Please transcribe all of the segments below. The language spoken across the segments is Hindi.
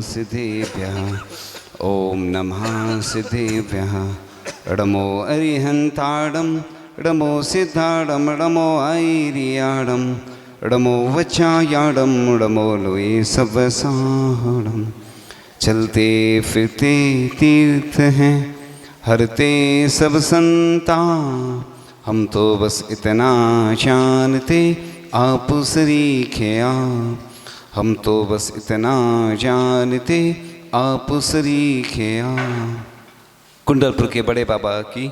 सिद्धेभ्यः ओम नमः सिद्धेभ्यः ड़मो अरिहंताड़म ड़मो सिद्धाड़म ड़मो ऐरियाड़म ड़मो वचायाड़म ड़मो लोए सबसाड़म। चलते फिरते तीर्थ हैं हरते सब संता, हम तो बस इतना जानते आप सरीखे आप, हम तो बस इतना जानते आप सरीखे आप। कुंडलपुर के बड़े बाबा की,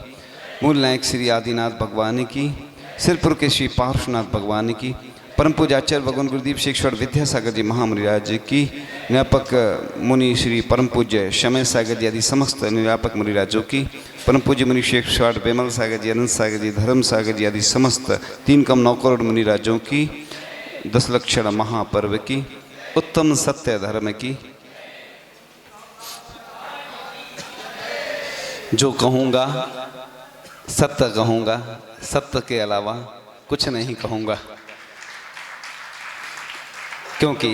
मूल नायक श्री आदिनाथ भगवान की, सिरपुर के श्री पार्श्वनाथ भगवान की, परम पूज्य आचार्य भगवान गुरुदीप शेखर विद्यासागर जी महामुनिराज की, निरापक मुनि श्री परम पूज्य शमय सागर जी आदि समस्त निरापक मुनिराजों की, परम पूज्य मुनि शेखर बेमल सागर जी, अनंत सागर जी, धर्म सागर जी आदि समस्त 3 कम 9 करोड़ मुनिराजों की, 10 लक्षण महापर्व की, उत्तम सत्य धर्म की। जो कहूँगा सत्य कहूँगा, सत्य के अलावा कुछ नहीं कहूँगा, क्योंकि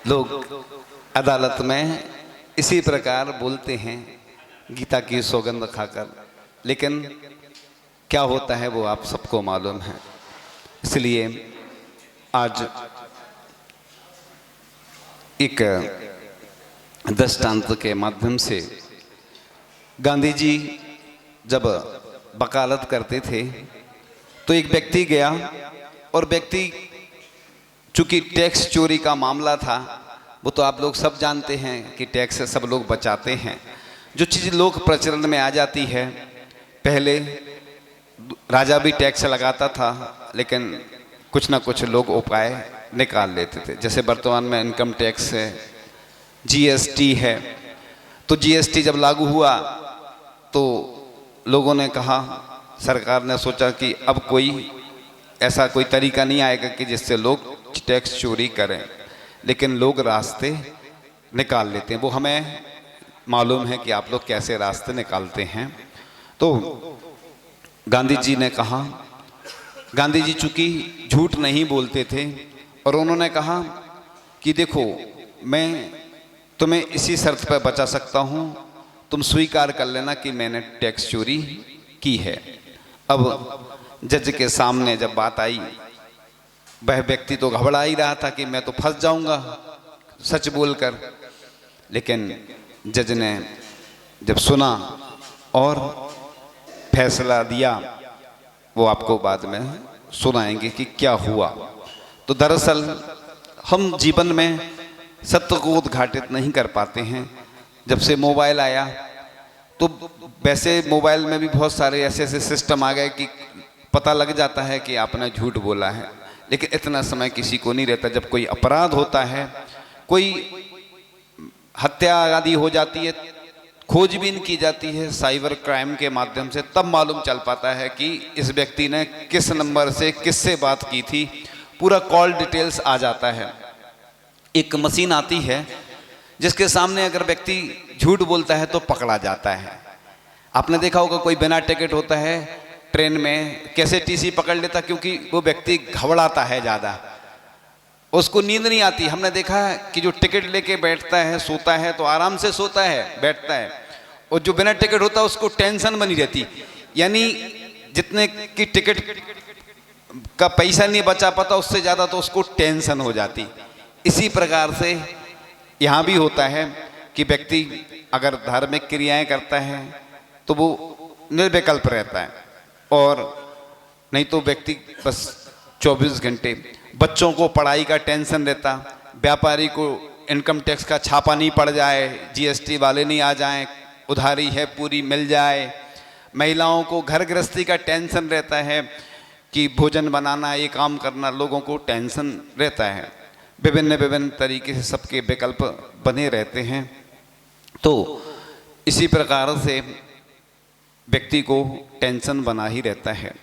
लोग अदालत में इसी प्रकार बोलते हैं गीता की सौगंध खाकर, लेकिन क्या होता है वो आप सबको मालूम है। इसलिए आज एक दृष्टांत के माध्यम से, गांधी जी जब वकालत करते थे तो एक व्यक्ति गया, और व्यक्ति चूंकि टैक्स चोरी का मामला था, वो तो आप लोग सब जानते हैं कि टैक्स से सब लोग बचाते हैं। जो चीज़ लोग प्रचलन में आ जाती है, पहले राजा भी टैक्स लगाता था, लेकिन कुछ ना कुछ लोग उपाय निकाल लेते थे। जैसे वर्तमान में इनकम टैक्स है, जीएसटी है, तो जीएसटी जब लागू हुआ तो लोगों ने कहा, सरकार ने सोचा कि अब कोई ऐसा कोई तरीका नहीं आएगा कि जिससे लोग टैक्स चोरी करें, लेकिन लोग रास्ते निकाल लेते हैं। वो हमें मालूम है कि आप लोग कैसे रास्ते निकालते हैं। तो गांधी जी ने कहा, गांधी जी चूंकि झूठ नहीं बोलते थे, और उन्होंने कहा कि देखो मैं तुम्हें इसी शर्त पर बचा सकता हूँ, तुम स्वीकार कर लेना कि मैंने टैक्स चोरी की है। अब जज के सामने जब बात आई, वह व्यक्ति तो घबरा ही रहा था कि मैं तो फंस जाऊंगा सच बोलकर, लेकिन जज ने जब सुना और फैसला दिया, वो आपको बाद में सुनाएंगे कि क्या हुआ। तो दरअसल हम जीवन में सत्य को उद्घाटित नहीं कर पाते हैं। जब से मोबाइल आया, तो वैसे मोबाइल में भी बहुत सारे ऐसे ऐसे सिस्टम आ गए कि पता लग जाता है कि आपने झूठ बोला है, लेकिन इतना समय किसी को नहीं रहता। जब कोई अपराध होता है, कोई हत्या आदि हो जाती है, खोजबीन की जाती है साइबर क्राइम के माध्यम से, तब मालूम चल पाता है कि इस व्यक्ति ने किस नंबर से किससे बात की थी, पूरा कॉल डिटेल्स आ जाता है। एक मशीन आती है जिसके सामने अगर व्यक्ति झूठ बोलता है तो पकड़ा जाता है। आपने देखा होगा कोई बिना टिकट होता है ट्रेन में, कैसे टीसी पकड़ लेता, क्योंकि वो व्यक्ति घबराता है ज़्यादा, उसको नींद नहीं आती। हमने देखा है कि जो टिकट लेके बैठता है, सोता है तो आराम से सोता है, बैठता है, और जो बिना टिकट होता है उसको टेंशन बनी रहती, यानी जितने की टिकट का पैसा नहीं बचा पाता उससे ज़्यादा तो उसको टेंशन हो जाती। इसी प्रकार से यहाँ भी होता है कि व्यक्ति अगर धार्मिक क्रियाएं करता है तो वो निर्विकल्प रहता है, और नहीं तो व्यक्ति बस 24 घंटे, बच्चों को पढ़ाई का टेंशन रहता, व्यापारी को इनकम टैक्स का छापा नहीं पड़ जाए, जीएसटी वाले नहीं आ जाएं, उधारी है पूरी मिल जाए, महिलाओं को घर गृहस्थी का टेंशन रहता है कि भोजन बनाना, ये काम करना, लोगों को टेंशन रहता है। विभिन्न विभिन्न तरीके से सबके विकल्प बने रहते हैं। तो इसी प्रकार से व्यक्ति को टेंशन बना ही रहता है,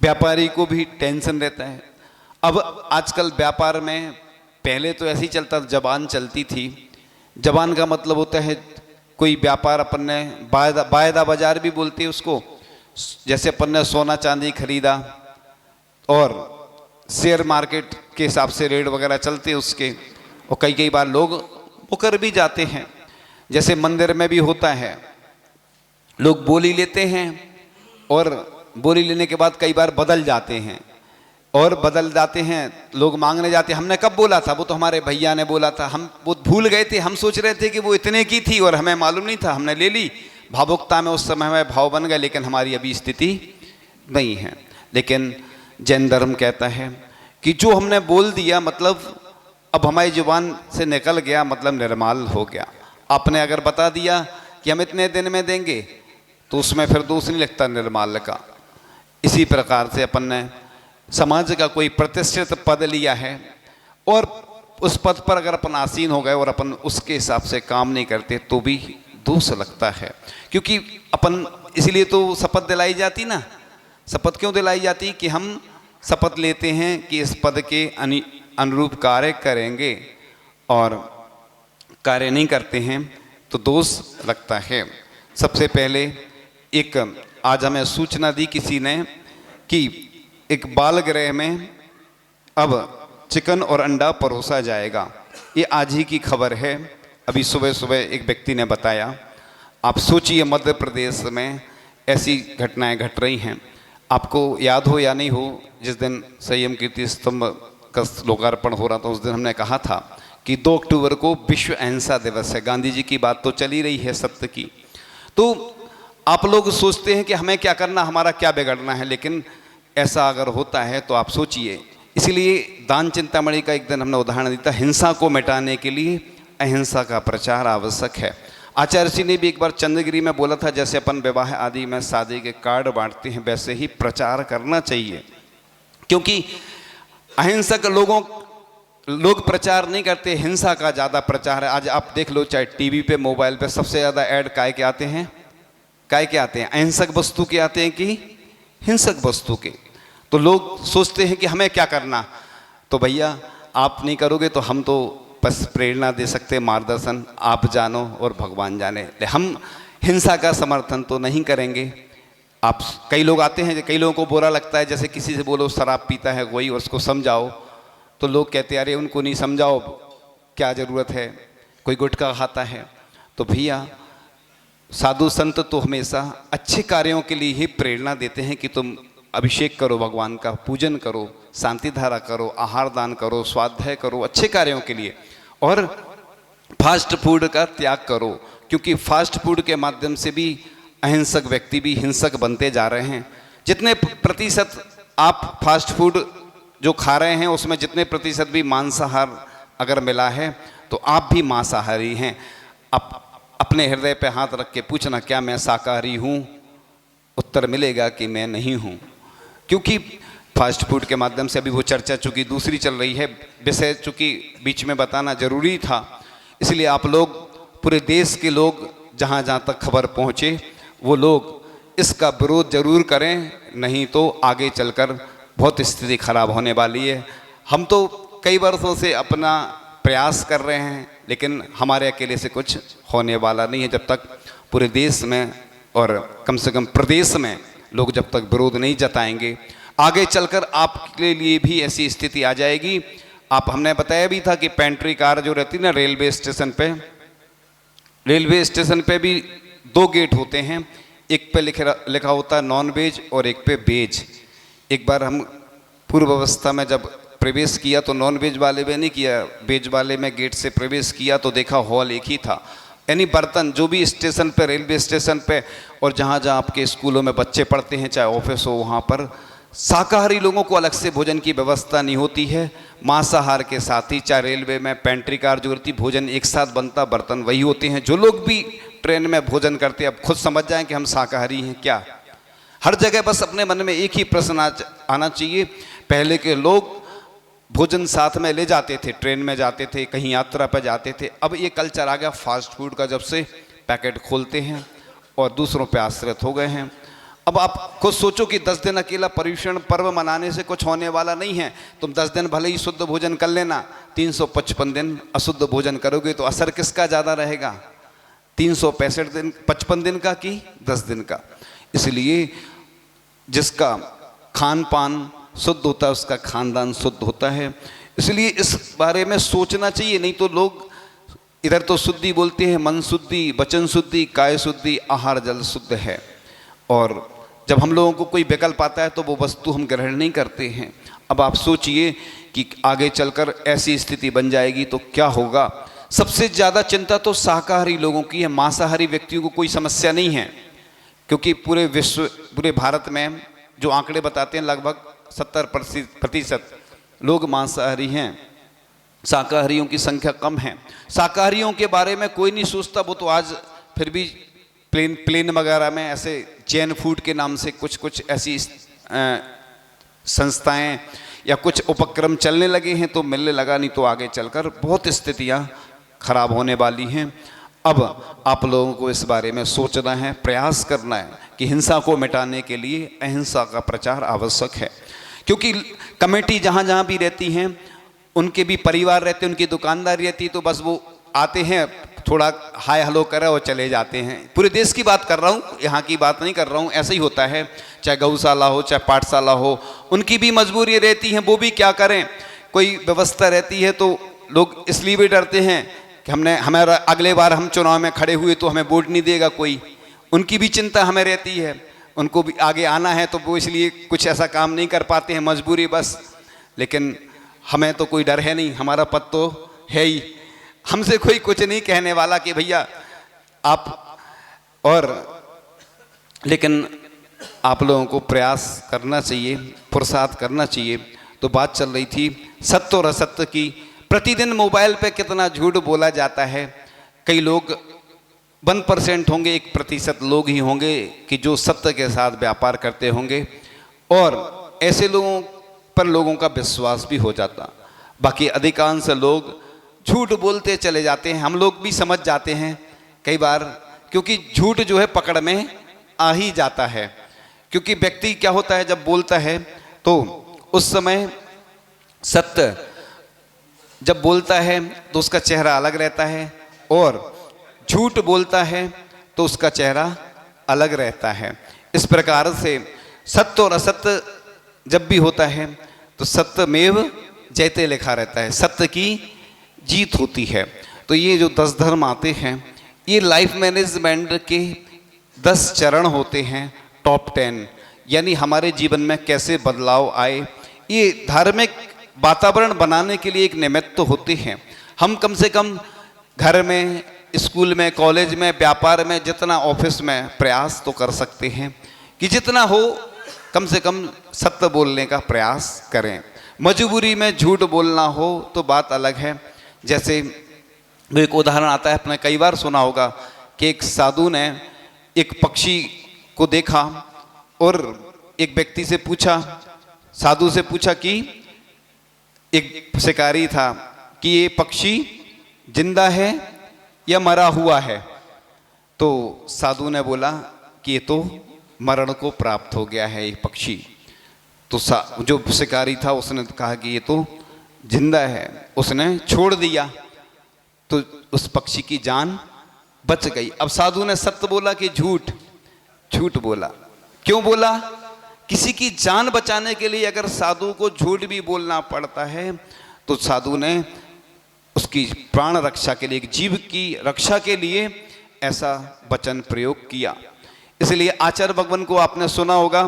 व्यापारी को भी टेंशन रहता है। अब आजकल व्यापार में, पहले तो ऐसे ही चलता, जबान चलती थी। जबान का मतलब होता है कोई व्यापार अपन ने वायदा बाजार भी बोलते हैं उसको, जैसे अपन ने सोना चांदी खरीदा और शेयर मार्केट के हिसाब से रेट वगैरह चलते हैं उसके, और कई बार लोग वो कर भी जाते हैं। जैसे मंदिर में भी होता है, लोग बोली लेते हैं और बोली लेने के बाद कई बार बदल जाते हैं, और बदल जाते हैं, लोग मांगने जाते हैं, हमने कब बोला था, वो तो हमारे भैया ने बोला था, हम वो भूल गए थे, हम सोच रहे थे कि वो इतने की थी और हमें मालूम नहीं था, हमने ले ली, भावुकता में उस समय में भाव बन गए, लेकिन हमारी अभी स्थिति नहीं है। लेकिन जैन धर्म कहता है कि जो हमने बोल दिया मतलब अब हमारी जुबान से निकल गया, मतलब निर्माल हो गया। आपने अगर बता दिया कि हम इतने दिन में देंगे तो उसमें फिर दोष नहीं लगता निर्माल का। इसी प्रकार से अपन ने समाज का कोई प्रतिष्ठित पद लिया है और उस पद पर अगर अपन आसीन हो गए और अपन उसके हिसाब से काम नहीं करते तो भी दोष लगता है। क्योंकि अपन इसलिए तो शपथ दिलाई जाती ना, शपथ क्यों दिलाई जाती कि हम शपथ लेते हैं कि इस पद के अनुरूप कार्य करेंगे, और कार्य नहीं करते हैं तो दोष लगता है। सबसे पहले एक आज हमें सूचना दी किसी ने कि एक बाल गृह में अब चिकन और अंडा परोसा जाएगा। ये आज ही की खबर है, अभी सुबह सुबह एक व्यक्ति ने बताया। आप सोचिए मध्य प्रदेश में ऐसी घटनाएं घट रही हैं। आपको याद हो या नहीं हो, जिस दिन संयम कीर्ति स्तंभ का लोकार्पण हो रहा था उस दिन हमने कहा था कि 2 अक्टूबर को विश्व अहिंसा दिवस है। गांधी जी की बात तो चली रही है सत्य की। तो आप लोग सोचते हैं कि हमें क्या करना, हमारा क्या बिगड़ना है, लेकिन ऐसा अगर होता है तो आप सोचिए। इसलिए दान चिंतामणि का एक दिन हमने उदाहरण दिया, हिंसा को मिटाने के लिए अहिंसा का प्रचार आवश्यक है। आचार्य जी ने भी एक बार चंद्रगिरी में बोला था, जैसे अपन विवाह आदि में शादी के कार्ड बांटते हैं वैसे ही प्रचार करना चाहिए, क्योंकि अहिंसक लोग प्रचार नहीं करते, हिंसा का ज़्यादा प्रचार है। आज आप देख लो, चाहे टीवी पे मोबाइल पे सबसे ज़्यादा ऐड काय के आते हैं, अहिंसक वस्तु के आते हैं कि हिंसक वस्तु के। तो लोग सोचते हैं कि हमें क्या करना, तो भैया आप नहीं करोगे तो हम तो बस प्रेरणा दे सकते, मार्गदर्शन आप जानो और भगवान जाने। हम हिंसा का समर्थन तो नहीं करेंगे। आप कई लोग आते हैं, कई लोगों को बुरा लगता है, जैसे किसी से बोलो शराब पीता है कोई और उसको समझाओ तो लोग कहते हैं अरे उनको नहीं समझाओ, क्या ज़रूरत है, कोई गुटखा खाता है। तो भैया साधु संत तो हमेशा अच्छे कार्यों के लिए ही प्रेरणा देते हैं कि तुम अभिषेक करो, भगवान का पूजन करो, शांति धारा करो, आहार दान करो, स्वाध्याय करो, अच्छे कार्यों के लिए, और फास्ट फूड का त्याग करो, क्योंकि फास्ट फूड के माध्यम से भी अहिंसक व्यक्ति भी हिंसक बनते जा रहे हैं। जितने प्रतिशत आप फास्ट फूड जो खा रहे हैं उसमें जितने प्रतिशत भी मांसाहार अगर मिला है तो आप भी मांसाहारी हैं। आप अपने हृदय पे हाथ रख के पूछना, क्या मैं शाकाहारी हूँ? उत्तर मिलेगा कि मैं नहीं हूँ। क्योंकि फास्ट फूड के माध्यम से अभी वो चर्चा चूँकि दूसरी चल रही है, विषय चूँकि बीच में बताना जरूरी था, इसलिए आप लोग पूरे देश के लोग जहाँ जहाँ तक खबर पहुँचे वो लोग इसका विरोध जरूर करें, नहीं तो आगे चलकर बहुत स्थिति खराब होने वाली है। हम तो कई वर्षों से अपना प्रयास कर रहे हैं, लेकिन हमारे अकेले से कुछ होने वाला नहीं है जब तक पूरे देश में और कम से कम प्रदेश में लोग जब तक विरोध नहीं जताएंगे। आगे चलकर आपके लिए भी ऐसी स्थिति आ जाएगी। आप हमने बताया भी था कि पेंट्री कार जो रहती है ना रेलवे स्टेशन पे भी 2 गेट होते हैं, एक पे लिखा होता है नॉन वेज और एक पे वेज। एक बार हम पूर्व अवस्था में जब प्रवेश किया तो नॉन वेज वाले में नहीं किया, वेज वाले में गेट से प्रवेश किया तो देखा हॉल एक ही था। यानी बर्तन जो भी स्टेशन पे, रेलवे स्टेशन पे और जहाँ जहाँ आपके स्कूलों में बच्चे पढ़ते हैं, चाहे ऑफिस हो, वहाँ पर शाकाहारी लोगों को अलग से भोजन की व्यवस्था नहीं होती है। मांसाहार के साथ ही चाहे रेलवे में पेंट्री कार जो रहती, भोजन एक साथ बनता, बर्तन वही होते हैं। जो लोग भी ट्रेन में भोजन करते हैं अब खुद समझ जाएं कि हम शाकाहारी हैं क्या। हर जगह बस अपने मन में एक ही प्रश्न आना चाहिए। पहले के लोग भोजन साथ में ले जाते थे, ट्रेन में जाते थे, कहीं यात्रा पर जाते थे। अब ये कल्चर आ गया फास्ट फूड का, जब से पैकेट खोलते हैं और दूसरों पे आश्रित हो गए हैं। अब आप खुद सोचो कि 10 दिन अकेला पर्युषण पर्व मनाने से कुछ होने वाला नहीं है। तुम 10 दिन भले ही शुद्ध भोजन कर लेना, 355 दिन अशुद्ध भोजन करोगे तो असर किसका ज़्यादा रहेगा? 365 दिन 55 दिन का कि 10 दिन का। इसलिए जिसका खान पान शुद्ध होता है उसका खानदान शुद्ध होता है। इसलिए इस बारे में सोचना चाहिए, नहीं तो लोग इधर तो शुद्धि बोलते हैं, मन शुद्धि, वचन शुद्धि, काय शुद्धि, आहार जल शुद्ध है। और जब हम लोगों को कोई विकल्प आता है तो वो वस्तु हम ग्रहण नहीं करते हैं। अब आप सोचिए कि आगे चलकर ऐसी स्थिति बन जाएगी तो क्या होगा। सबसे ज़्यादा चिंता तो शाकाहारी लोगों की है। मांसाहारी व्यक्तियों को कोई समस्या नहीं है, क्योंकि पूरे विश्व, पूरे भारत में जो आंकड़े बताते हैं लगभग 70% लोग मांसाहारी हैं, शाकाहारियों की संख्या कम है। शाकाहारियों के बारे में कोई नहीं सोचता। वो तो आज फिर भी प्लेन वगैरह में ऐसे जैन फूड के नाम से कुछ ऐसी संस्थाएं या कुछ उपक्रम चलने लगे हैं, तो मिलने लगा, नहीं तो आगे चलकर बहुत स्थितियां खराब होने वाली हैं। अब आप लोगों को इस बारे में सोचना है, प्रयास करना है कि हिंसा को मिटाने के लिए अहिंसा का प्रचार आवश्यक है। क्योंकि कमेटी जहाँ जहाँ भी रहती हैं, उनके भी परिवार रहते हैं, उनकी दुकानदारी रहती है, तो बस वो आते हैं, थोड़ा हाय हेलो करा और चले जाते हैं। पूरे देश की बात कर रहा हूँ, यहाँ की बात नहीं कर रहा हूँ। ऐसा ही होता है, चाहे गौशाला हो, चाहे पाठशाला हो, उनकी भी मजबूरी रहती है, वो भी क्या करें। कोई व्यवस्था रहती है तो लोग इसलिए भी डरते हैं कि हमारा अगले बार हम चुनाव में खड़े हुए तो हमें वोट नहीं देगा कोई। उनकी भी चिंता हमें रहती है, उनको भी आगे आना है, तो वो इसलिए कुछ ऐसा काम नहीं कर पाते हैं, मजबूरी बस। लेकिन हमें तो कोई डर है नहीं, हमारा पद तो है ही, हमसे कोई कुछ नहीं कहने वाला कि भैया आप। और लेकिन आप लोगों को प्रयास करना चाहिए, पुरुषार्थ करना चाहिए। तो बात चल रही थी सत्य और असत्य की। प्रतिदिन मोबाइल पे कितना झूठ बोला जाता है। कई लोग 1% होंगे, 1% लोग ही होंगे कि जो सत्य के साथ व्यापार करते होंगे, और ऐसे लोगों पर लोगों का विश्वास भी हो जाता। बाकी अधिकांश लोग झूठ बोलते चले जाते हैं। हम लोग भी समझ जाते हैं कई बार, क्योंकि झूठ जो है पकड़ में आ ही जाता है। क्योंकि व्यक्ति क्या होता है, जब बोलता है तो उस समय सत्य जब बोलता है तो उसका चेहरा अलग रहता है, और झूठ बोलता है तो उसका चेहरा अलग रहता है। इस प्रकार से सत्य और असत्य जब भी होता है तो सत्यमेव जयते लिखा रहता है, सत्य की जीत होती है। तो ये जो 10 धर्म आते हैं, ये लाइफ मैनेजमेंट के 10 चरण होते हैं, टॉप 10, यानी हमारे जीवन में कैसे बदलाव आए। ये धार्मिक वातावरण बनाने के लिए एक निमित्त तो होते हैं। हम कम से कम घर में, स्कूल में, कॉलेज में, व्यापार में, जितना ऑफिस में प्रयास तो कर सकते हैं कि जितना हो कम से कम सत्य बोलने का प्रयास करें। मजबूरी में झूठ बोलना हो तो बात अलग है। जैसे एक उदाहरण आता है, आपने कई बार सुना होगा कि एक साधु ने एक पक्षी को देखा और एक व्यक्ति से पूछा, साधु से पूछा कि एक शिकारी था कि ये पक्षी जिंदा है या मरा हुआ है। तो साधु ने बोला कि ये तो मरण को प्राप्त हो गया है ये पक्षी। तो जो शिकारी था उसने कहा कि ये तो जिंदा है, उसने छोड़ दिया, तो उस पक्षी की जान बच गई। अब साधु ने सत्य बोला कि झूठ बोला। क्यों बोला? किसी की जान बचाने के लिए अगर साधु को झूठ भी बोलना पड़ता है तो साधु ने उसकी प्राण रक्षा के लिए, एक जीव की रक्षा के लिए ऐसा वचन प्रयोग किया। इसलिए आचार्य भगवान को आपने सुना होगा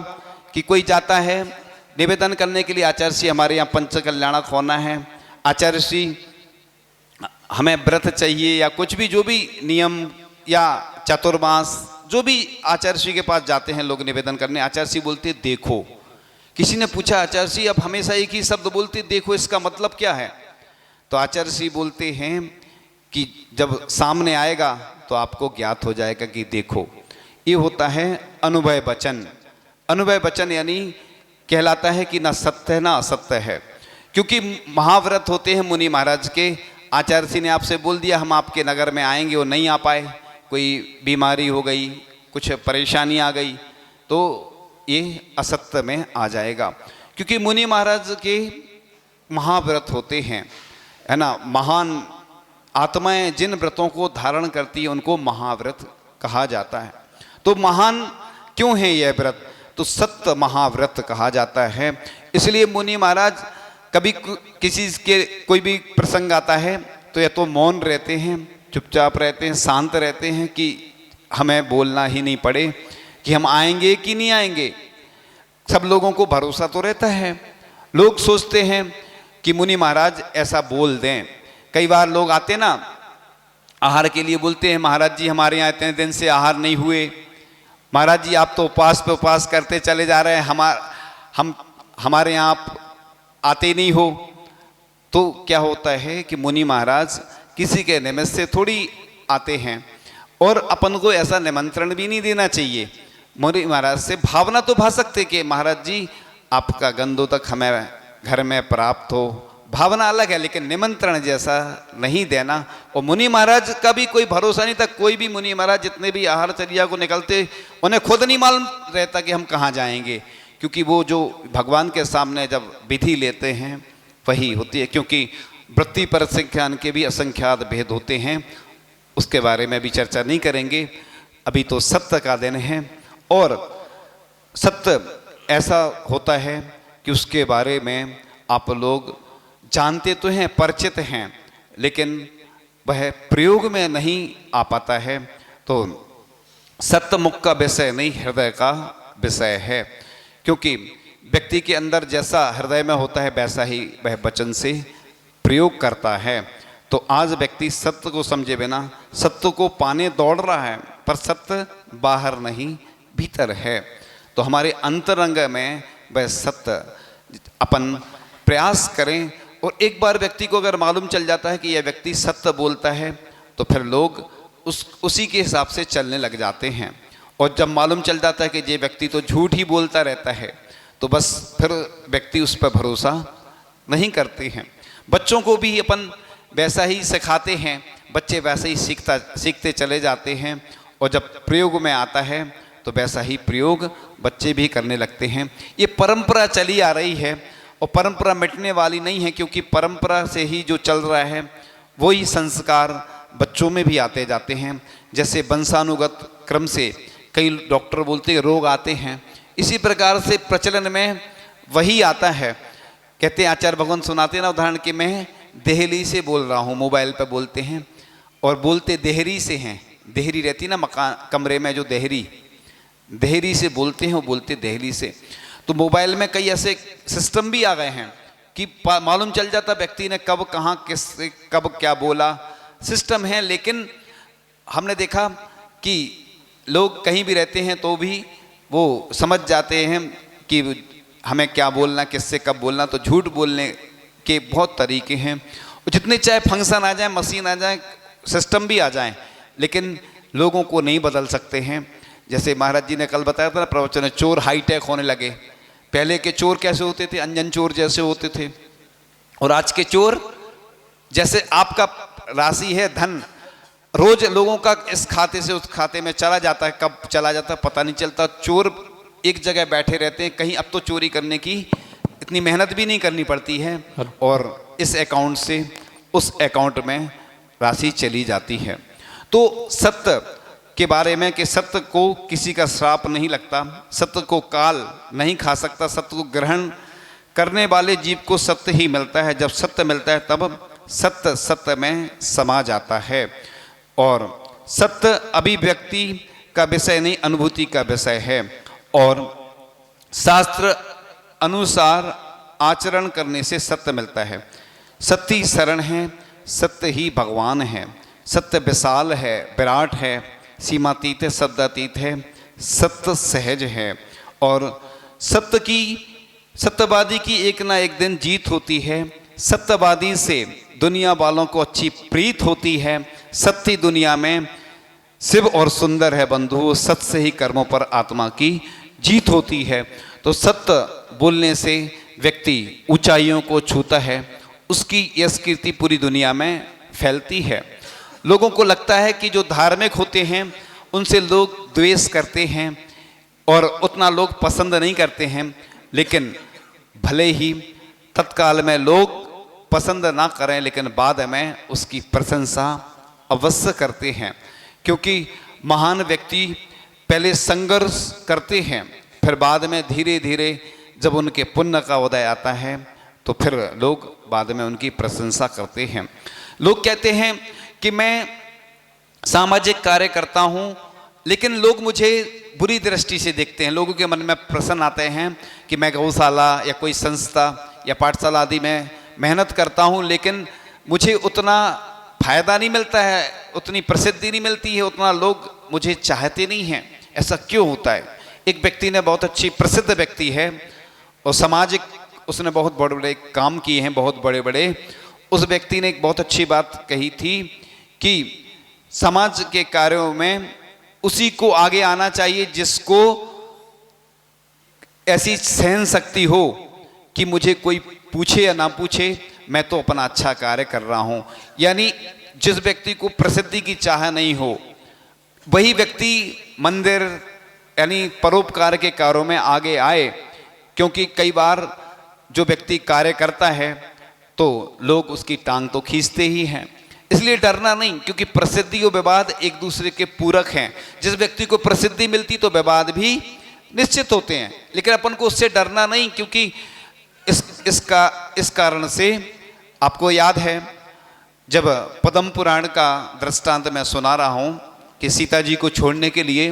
कि कोई जाता है निवेदन करने के लिए, आचार्य श्री हमारे यहाँ पंच कल्याणक होना है, आचार्य श्री हमें व्रत चाहिए या कुछ भी, जो भी नियम या चातुर्मास, जो भी आचार्य श्री के पास जाते हैं लोग निवेदन करने, आचार्य श्री बोलते देखो। किसी ने पूछा आचार्य श्री अब हमेशा एक ही शब्द बोलते देखो, इसका मतलब क्या है? तो आचार्य श्री बोलते हैं कि जब सामने आएगा तो आपको ज्ञात हो जाएगा कि देखो। ये होता है अनुभव वचन। अनुभव वचन यानी कहलाता है कि ना सत्य है ना असत्य है। क्योंकि महाव्रत होते हैं मुनि महाराज के, आचार्य श्री ने आपसे बोल दिया हम आपके नगर में आएंगे, वो नहीं आ पाए, कोई बीमारी हो गई, कुछ परेशानी आ गई, तो ये असत्य में आ जाएगा। क्योंकि मुनि महाराज के महाव्रत होते हैं, है ना। महान आत्माएं जिन व्रतों को धारण करती है उनको महाव्रत कहा जाता है। तो महान क्यों है यह व्रत? तो सत्य महाव्रत कहा जाता है। इसलिए मुनि महाराज कभी किसी के कोई भी प्रसंग आता है तो या तो मौन रहते हैं चुपचाप रहते हैं, शांत रहते हैं कि हमें बोलना ही नहीं पड़े कि हम आएंगे कि नहीं आएंगे। सब लोगों को भरोसा तो रहता है। लोग सोचते हैं कि मुनि महाराज ऐसा बोल दें। कई बार लोग आते ना आहार के लिए, बोलते हैं महाराज जी हमारे यहाँ इतने दिन से आहार नहीं हुए, महाराज जी आप तो उपवास पे उपवास करते चले जा रहे हैं, हमारे यहाँ आप आते नहीं हो। तो क्या होता है कि मुनि महाराज किसी के निमित्त से थोड़ी आते हैं, और अपन को ऐसा निमंत्रण भी नहीं देना चाहिए। मुनि महाराज से भावना तो भा सकते कि महाराज जी आपका गंधोदक हमें घर में प्राप्त हो, भावना अलग है, लेकिन निमंत्रण जैसा नहीं देना। और मुनि महाराज का भी कोई भरोसा नहीं था। कोई भी मुनि महाराज जितने भी आहार चर्या को निकलते, उन्हें खुद नहीं मालूम रहता कि हम कहाँ जाएंगे, क्योंकि वो जो भगवान के सामने जब विधि लेते हैं वही होती है। क्योंकि वृत्ति पर संख्यान के भी असंख्यात भेद होते हैं, उसके बारे में भी चर्चा नहीं करेंगे। अभी तो सत्य का दिन है, और सत्य ऐसा होता है कि उसके बारे में आप लोग जानते तो हैं, परिचित हैं, लेकिन वह प्रयोग में नहीं आ पाता है। तो सत्य मुख का विषय नहीं, हृदय का विषय है। क्योंकि व्यक्ति के अंदर जैसा हृदय में होता है वैसा ही वह वचन से प्रयोग करता है। तो आज व्यक्ति सत्य को समझे बिना सत्य को पाने दौड़ रहा है, पर सत्य बाहर नहीं भीतर है। तो हमारे अंतरंग में वह सत्य अपन प्रयास करें। और एक बार व्यक्ति को अगर मालूम चल जाता है कि यह व्यक्ति सत्य बोलता है, तो फिर लोग उसी के हिसाब से चलने लग जाते हैं। और जब मालूम चल जाता है कि ये व्यक्ति तो झूठ ही बोलता रहता है, तो बस फिर व्यक्ति उस पर भरोसा नहीं करते हैं। बच्चों को भी अपन वैसा ही सिखाते हैं, बच्चे वैसे ही सीखते चले जाते हैं, और जब प्रयोग में आता है तो वैसा ही प्रयोग बच्चे भी करने लगते हैं। ये परंपरा चली आ रही है, और परंपरा मिटने वाली नहीं है, क्योंकि परंपरा से ही जो चल रहा है वही संस्कार बच्चों में भी आते जाते हैं। जैसे वंशानुगत क्रम से कई डॉक्टर बोलते हैं रोग आते हैं, इसी प्रकार से प्रचलन में वही आता है। कहते हैं आचार्य भगवान सुनाते हैं ना उदाहरण कि मैं देहली से बोल रहा हूँ, मोबाइल पर बोलते हैं, और बोलते देहरी से हैं। देहरी रहती ना मकान कमरे में, जो देहरी से बोलते हैं, वो बोलते देहली से। तो मोबाइल में कई ऐसे सिस्टम भी आ गए हैं कि मालूम चल जाता व्यक्ति ने कब कहाँ किस कब क्या बोला, सिस्टम है। लेकिन हमने देखा कि लोग कहीं भी रहते हैं तो भी वो समझ जाते हैं कि हमें क्या बोलना, किससे कब बोलना। तो झूठ बोलने के बहुत तरीके हैं। जितने चाहे फंक्शन आ जाए, मशीन आ जाए, सिस्टम भी आ जाए, लेकिन लोगों को नहीं बदल सकते हैं। जैसे महाराज जी ने कल बताया था ना प्रवचन में, चोर हाईटेक होने लगे। पहले के चोर कैसे होते थे? अंजन चोर जैसे होते थे। और आज के चोर जैसे आपका राशि है धन, रोज लोगों का इस खाते से उस खाते में चला जाता है, कब चला जाता है पता नहीं चलता। चोर एक जगह बैठे रहते हैं कहीं। अब तो चोरी करने की इतनी मेहनत भी नहीं करनी पड़ती है, और इस अकाउंट से उस अकाउंट में राशि चली जाती है। तो सत्य के बारे में कि सत्य को किसी का श्राप नहीं लगता, सत्य को काल नहीं खा सकता, सत्य को ग्रहण करने वाले जीव को सत्य ही मिलता है। जब सत्य मिलता है तब सत्य सत्य में समा जाता है। और सत्य अभिव्यक्ति का विषय नहीं, अनुभूति का विषय है। और शास्त्र अनुसार आचरण करने से सत्य मिलता है। सत्य ही शरण है, सत्य ही भगवान है। सत्य विशाल है, विराट है, सीमातीत है, शब्दातीत है, सत्य सहज है। और सत्यवादी की एक ना एक दिन जीत होती है। सत्यवादी से दुनिया वालों को अच्छी प्रीत होती है। सत्य दुनिया में शिव और सुंदर है बंधु, सत्य से ही कर्मों पर आत्मा की जीत होती है। तो सत्य बोलने से व्यक्ति ऊंचाइयों को छूता है, उसकी यश कीर्ति पूरी दुनिया में फैलती है। लोगों को लगता है कि जो धार्मिक होते हैं उनसे लोग द्वेष करते हैं और उतना लोग पसंद नहीं करते हैं, लेकिन भले ही तत्काल में लोग पसंद ना करें, लेकिन बाद में उसकी प्रशंसा अवश्य करते हैं। क्योंकि महान व्यक्ति पहले संघर्ष करते हैं, फिर बाद में धीरे धीरे जब उनके पुण्य का उदय आता है तो फिर लोग बाद में उनकी प्रशंसा करते हैं। लोग कहते हैं कि मैं सामाजिक कार्य करता हूँ, लेकिन लोग मुझे बुरी दृष्टि से देखते हैं। लोगों के मन में प्रश्न आते हैं कि मैं गौशाला या कोई संस्था या पाठशाला आदि में मेहनत करता हूँ, लेकिन मुझे उतना फायदा नहीं मिलता है, उतनी प्रसिद्धि नहीं मिलती है, उतना लोग मुझे चाहते नहीं हैं। ऐसा क्यों होता है? एक व्यक्ति ने, बहुत अच्छी प्रसिद्ध व्यक्ति है और सामाजिक उसने बहुत बड़े बड़े काम किए हैं, बहुत बड़े बड़े। उस व्यक्ति ने एक बहुत अच्छी बात कही थी कि समाज के कार्यों में उसी को आगे आना चाहिए जिसको ऐसी सहन शक्ति हो कि मुझे कोई पूछे या ना पूछे, मैं तो अपना अच्छा कार्य कर रहा हूं। यानी जिस व्यक्ति को प्रसिद्धि की चाह नहीं हो, वही व्यक्ति मंदिर यानी परोपकार के कार्यों में आगे आए। क्योंकि कई बार जो व्यक्ति कार्य करता है तो लोग उसकी टांग तो खींचते ही हैं। इसलिए डरना नहीं, क्योंकि प्रसिद्धि और विवाद एक दूसरे के पूरक हैं। जिस व्यक्ति को प्रसिद्धि मिलती तो विवाद भी निश्चित होते हैं, लेकिन अपन को उससे डरना नहीं। क्योंकि इस कारण से आपको याद है, जब पद्म पुराण का दृष्टांत मैं सुना रहा हूं कि सीता जी को छोड़ने के लिए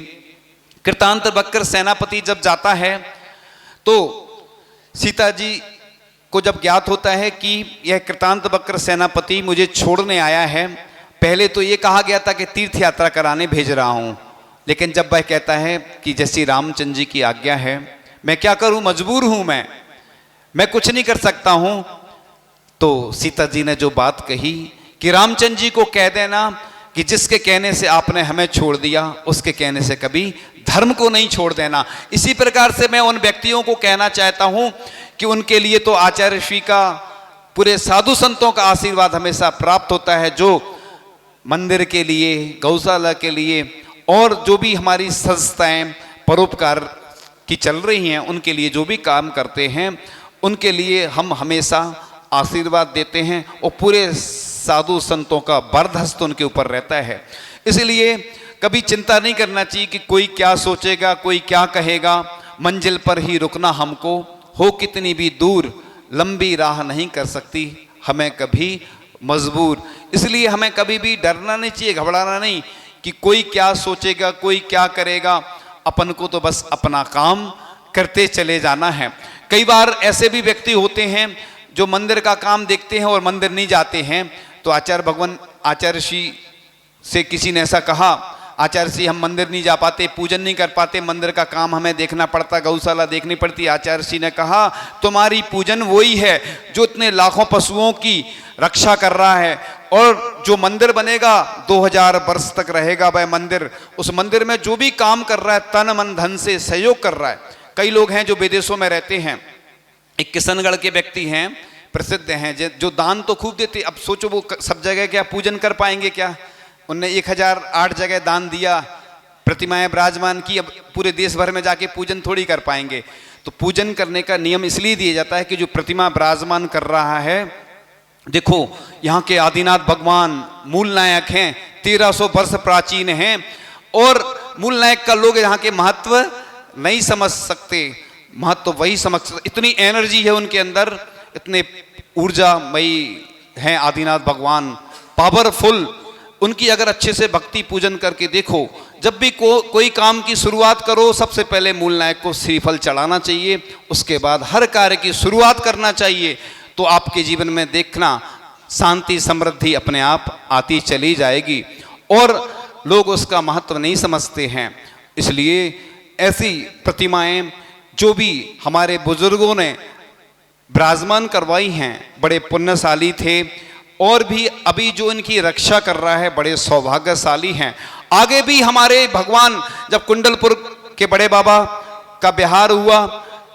कृतांत बकर सेनापति जब जाता है, तो सीता जी को जब ज्ञात होता है कि यह कृतांत बकर सेनापति मुझे छोड़ने आया है, पहले तो ये कहा गया था कि तीर्थ यात्रा कराने भेज रहा हूं, लेकिन जब वह कहता है कि जैसी रामचंद्र जी की आज्ञा है, मैं क्या करूं, मजबूर हूं, मैं कुछ नहीं कर सकता हूं, तो सीता जी ने जो बात कही कि रामचंद्र जी को कह देना कि जिसके कहने से आपने हमें छोड़ दिया, उसके कहने से कभी धर्म को नहीं छोड़ देना। इसी प्रकार से मैं उन व्यक्तियों को कहना चाहता हूं कि उनके लिए तो आचार्य श्री का, पूरे साधु संतों का आशीर्वाद हमेशा प्राप्त होता है, जो मंदिर के लिए, गौशाला के लिए और जो भी हमारी संस्थाएं परोपकार की चल रही हैं, उनके लिए जो भी काम करते हैं, उनके लिए हम हमेशा आशीर्वाद देते हैं और पूरे साधु संतों का बरदस्त उनके ऊपर रहता है। इसलिए कभी चिंता नहीं करना चाहिए कि कोई क्या सोचेगा, कोई क्या कहेगा। मंजिल पर ही रुकना हमको, हो कितनी भी दूर, लंबी राह नहीं कर सकती हमें कभी मजबूर। इसलिए हमें कभी भी डरना नहीं चाहिए, घबराना नहीं कि कोई क्या सोचेगा, कोई क्या करेगा। अपन को तो बस अपना काम करते चले जाना है। कई बार ऐसे भी व्यक्ति होते हैं जो मंदिर का काम देखते हैं और मंदिर नहीं जाते हैं। तो आचार्य श्री से किसी ने ऐसा कहा, आचार्य श्री हम मंदिर नहीं जा पाते, पूजन नहीं कर पाते, मंदिर का काम हमें देखना पड़ता, गौशाला देखनी पड़ती। आचार्य श्री ने कहा, तुम्हारी पूजन वही है जो इतने लाखों पशुओं की रक्षा कर रहा है, और जो मंदिर बनेगा 2000 वर्ष तक रहेगा वह मंदिर। उस मंदिर में जो भी काम कर रहा है, तन मन धन से सहयोग कर रहा है। कई लोग हैं जो विदेशों में रहते हैं, एक किशनगढ़ के व्यक्ति हैं, प्रसिद्ध हैं, जो दान तो खूब देते। अब सोचो वो सब जगह क्या पूजन कर पाएंगे क्या? उनने 1008 जगह दान दिया, प्रतिमाएं विराजमान की, अब पूरे देश भर में जाके पूजन थोड़ी कर पाएंगे। तो पूजन करने का नियम इसलिए दिया जाता है कि जो प्रतिमा विराजमान कर रहा है, देखो यहाँ के आदिनाथ भगवान मूल नायक हैं, 1300 वर्ष प्राचीन हैं, और मूल नायक का लोग यहाँ के महत्व नहीं समझ सकते। महत्व वही समझ सकते, इतनी एनर्जी है उनके अंदर, इतने ऊर्जामयी हैं आदिनाथ भगवान, पावरफुल। उनकी अगर अच्छे से भक्ति पूजन करके देखो, जब भी कोई काम की शुरुआत करो, सबसे पहले मूल नायक को श्रीफल चढ़ाना चाहिए, उसके बाद हर कार्य की शुरुआत करना चाहिए। तो आपके जीवन में देखना शांति समृद्धि अपने आप आती चली जाएगी। और लोग उसका महत्व नहीं समझते हैं। इसलिए ऐसी प्रतिमाएं जो भी हमारे बुजुर्गों ने विराजमान करवाई हैं, बड़े पुण्यशाली थे, और भी अभी जो इनकी रक्षा कर रहा है बड़े सौभाग्यशाली हैं। आगे भी हमारे भगवान, जब कुंडलपुर के बड़े बाबा का बिहार हुआ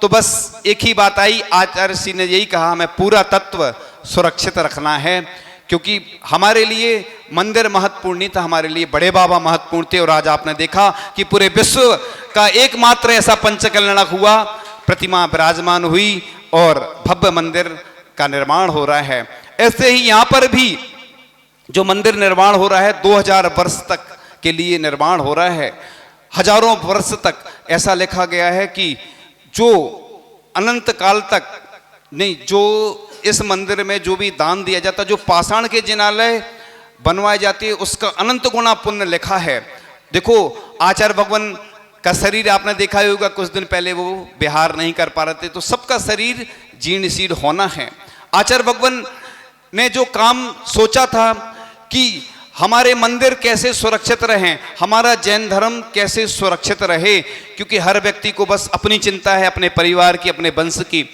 तो बस एक ही बात आई, आचार्य श्री ने यही कहा, हमें पूरा तत्व सुरक्षित रखना है, क्योंकि हमारे लिए मंदिर महत्वपूर्ण नहीं था, हमारे लिए बड़े बाबा महत्वपूर्ण थे। और आज आपने देखा कि पूरे विश्व का एकमात्र ऐसा पंचकल्याणक हुआ, प्रतिमा विराजमान हुई और भव्य मंदिर का निर्माण हो रहा है। ऐसे ही यहाँ पर भी जो मंदिर निर्माण हो रहा है 2000 वर्ष तक के लिए निर्माण हो रहा है, हजारों वर्ष तक। ऐसा लिखा गया है कि जो अनंत काल तक नहीं, जो इस मंदिर में जो भी दान दिया जाता, जो पाषाण के जिनालय बनवाई जाती है उसका अनंत गुना पुण्य लिखा है। देखो आचार्य भगवान का शरीर आपने देखा ही होगा, कुछ दिन पहले वो विहार नहीं कर पा रहे थे, तो सबका शरीर जीर्ण शीर्ण होना है। आचार्य भगवान ने जो काम सोचा था कि हमारे मंदिर कैसे सुरक्षित रहें, हमारा जैन धर्म कैसे सुरक्षित रहे, क्योंकि हर व्यक्ति को बस अपनी चिंता है, अपने परिवार की, अपने वंश की।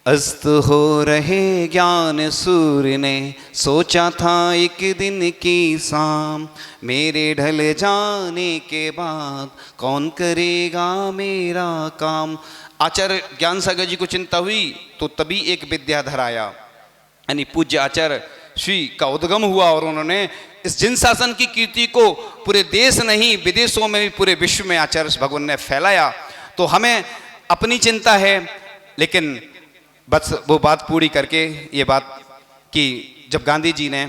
अस्त हो रहे ज्ञान सूर्य ने सोचा था एक दिन की शाम, मेरे ढल जाने के बाद कौन करेगा मेरा काम। आचार्य ज्ञान सागर जी को चिंता हुई तो तभी एक विद्याधर आया, यानी पूज्य आचार्य श्री का उद्गम हुआ और उन्होंने इस जिन शासन की कीर्ति को पूरे देश नहीं विदेशों में भी पूरे विश्व में आचार्य भगवान ने फैलाया। तो हमें अपनी चिंता है, लेकिन बस वो बात पूरी करके ये बात कि जब गांधी जी ने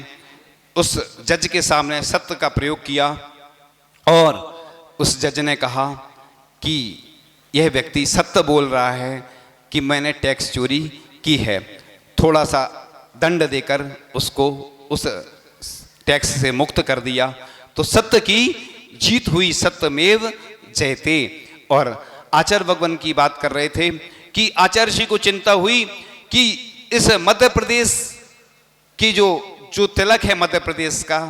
उस जज के सामने सत्य का प्रयोग किया और उस जज ने कहा कि यह व्यक्ति सत्य बोल रहा है कि मैंने टैक्स चोरी की है, थोड़ा सा दंड देकर उसको उस टैक्स से मुक्त कर दिया, तो सत्य की जीत हुई, सत्यमेव जयते। और आचार्य भगवान की बात कर रहे थे कि आचार्य जी को चिंता हुई कि इस मध्य प्रदेश की जो तिलक है, मध्य प्रदेश का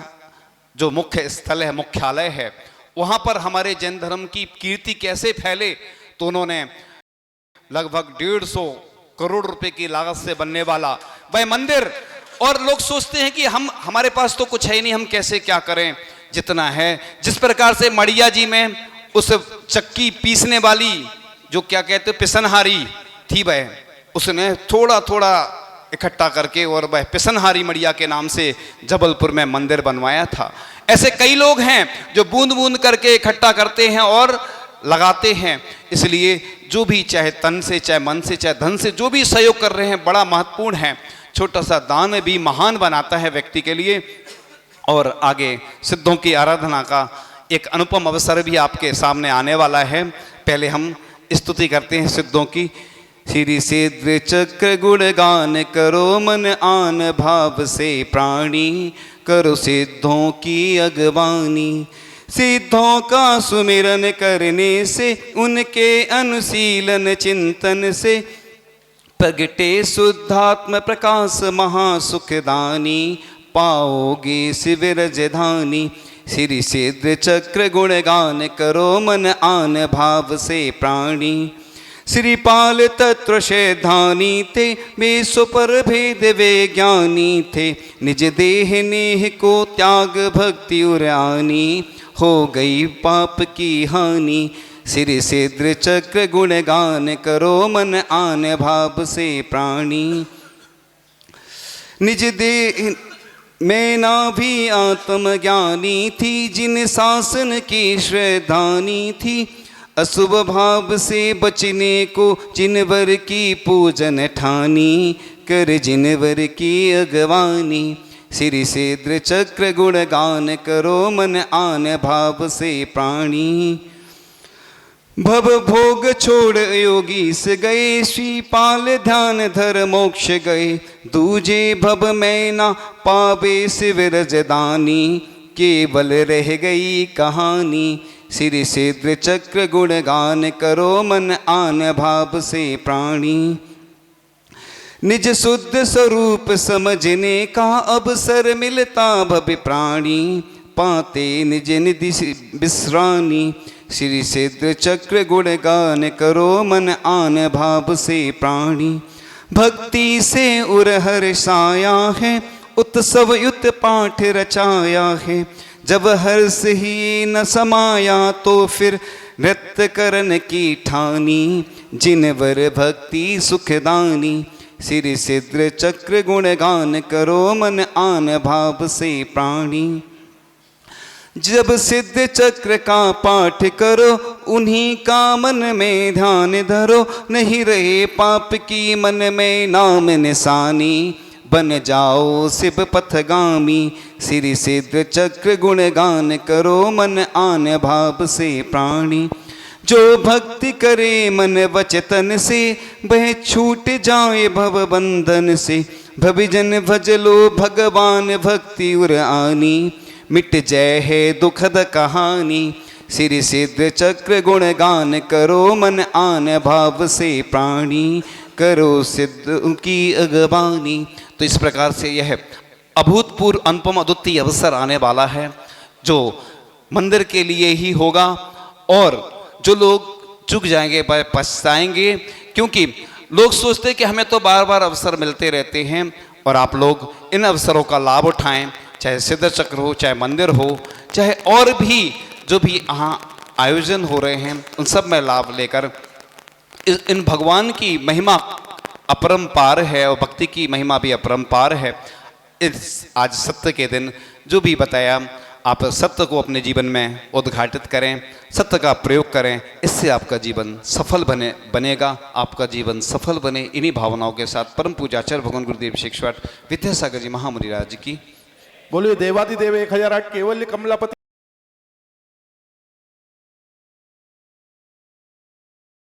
जो मुख्य स्थल है, मुख्यालय है, वहां पर हमारे जैन धर्म की कीर्ति कैसे फैले। तो उन्होंने लगभग 150 करोड़ रुपए की लागत से बनने वाला वह मंदिर, और लोग सोचते हैं कि हमारे पास तो कुछ है ही नहीं, हम कैसे क्या करें, जितना है जिस प्रकार से मड़िया जी में उस चक्की पीसने वाली जो क्या कहते पिसनहारी थी, वह उसने थोड़ा थोड़ा इकट्ठा करके और वह पिसनहारी मड़िया के नाम से जबलपुर में मंदिर बनवाया था। ऐसे कई लोग हैं जो बूंद बूंद करके इकट्ठा करते हैं और लगाते हैं। इसलिए जो भी चाहे तन से, चाहे मन से, चाहे धन से जो भी सहयोग कर रहे हैं बड़ा महत्वपूर्ण है। छोटा सा दान भी महान बनाता है व्यक्ति के लिए। और आगे सिद्धों की आराधना का एक अनुपम अवसर भी आपके सामने आने वाला है। पहले हम स्तुति करते हैं सिद्धों की। श्री सिद्ध चक्र गुणगान करो मन आन भाव से प्राणी, करो सिद्धों की अगवानी। सिद्धों का सुमिरन करने से, उनके अनुशीलन चिंतन से, प्रगटे शुद्धात्म प्रकाश महासुखदानी, पाओगे शिविर जधानी। श्री सिद्ध चक्र गुणगान करो मन आन भाव से प्राणी। श्रीपाल तत्व शेधानी थे, बेसो पर भेद वे ज्ञानी थे। निज देह नेह को त्याग भक्ति उरानी, हो गई पाप की हानि। श्री सिद्ध चक्र गुणगान करो मन आन भाव से प्राणी। निज देह मैं ना भी आत्मज्ञानी थी, जिन शासन की श्रद्धानी थी। अशुभ भाव से बचने को जिनवर की पूजन ठानी, कर जिनवर की अगवानी। श्री सिद्ध चक्र गुणगान करो मन आन भाव से प्राणी। भव भोग छोड़ योगी से गए, श्रीपाल ध्यान धर मोक्ष गए। दूजे भव में ना पावे शिविर जदानी, केवल रह गई कहानी। श्री सिद्ध चक्र गुणगान करो मन आन भाव से प्राणी। निज शुद्ध स्वरूप समझने का अवसर मिलता भव प्राणी, पाते निज निधि विश्रानी। श्री सिद्ध चक्र गुणगान करो मन आन भाव से प्राणी। भक्ति से उर हर्षाया है, उत्सव युत पाठ रचाया है। जब हर्ष ही न समाया तो फिर नृत्य करन की ठानी, जिनवर भक्ति सुखदानी। श्री सिद्ध चक्र गुणगान करो मन आन भाव से प्राणी। जब सिद्ध चक्र का पाठ करो, उन्हीं का मन में ध्यान धरो। नहीं रहे पाप की मन में नाम निशानी, बन जाओ शिव पथगामी। श्री सिद्ध चक्र गुणगान करो मन आन भाव से प्राणी। जो भक्ति करे मन वचतन से, वह छूट जाए भव बंधन से। भविजन भजलो भगवान भक्ति उर आनी, मिट जय है दुखद कहानी, सिर सिद्ध चक्र गुण गान करो, मन आन भाव से प्राणी, करो सिद्ध उनकी अगवानी। तो इस प्रकार से यह अभूतपूर्व अनुपम अद्वितीय अवसर आने वाला है जो मंदिर के लिए ही होगा, और जो लोग चूक जाएंगे वह पछताएंगे, क्योंकि लोग सोचते हैं कि हमें तो बार बार अवसर मिलते रहते हैं, और आप लोग इन अवसरों का लाभ उठाएं, चाहे सिद्ध चक्र हो, चाहे मंदिर हो, चाहे और भी जो भी यहाँ आयोजन हो रहे हैं, उन सब में लाभ लेकर इन भगवान की महिमा अपरंपार है और भक्ति की महिमा भी अपरंपार है। इस आज सत्य के दिन जो भी बताया, आप सत्य को अपने जीवन में उद्घाटित करें, सत्य का प्रयोग करें, इससे आपका जीवन सफल बनेगा, आपका जीवन सफल बने। इन्हीं भावनाओं के साथ परम पूज्याचार्य भगवान गुरुदेव शिक्षवाट विद्यासागर जी महामुनि राज की बोलिए। देवादिदेव 1008 केवल्य कमलापति।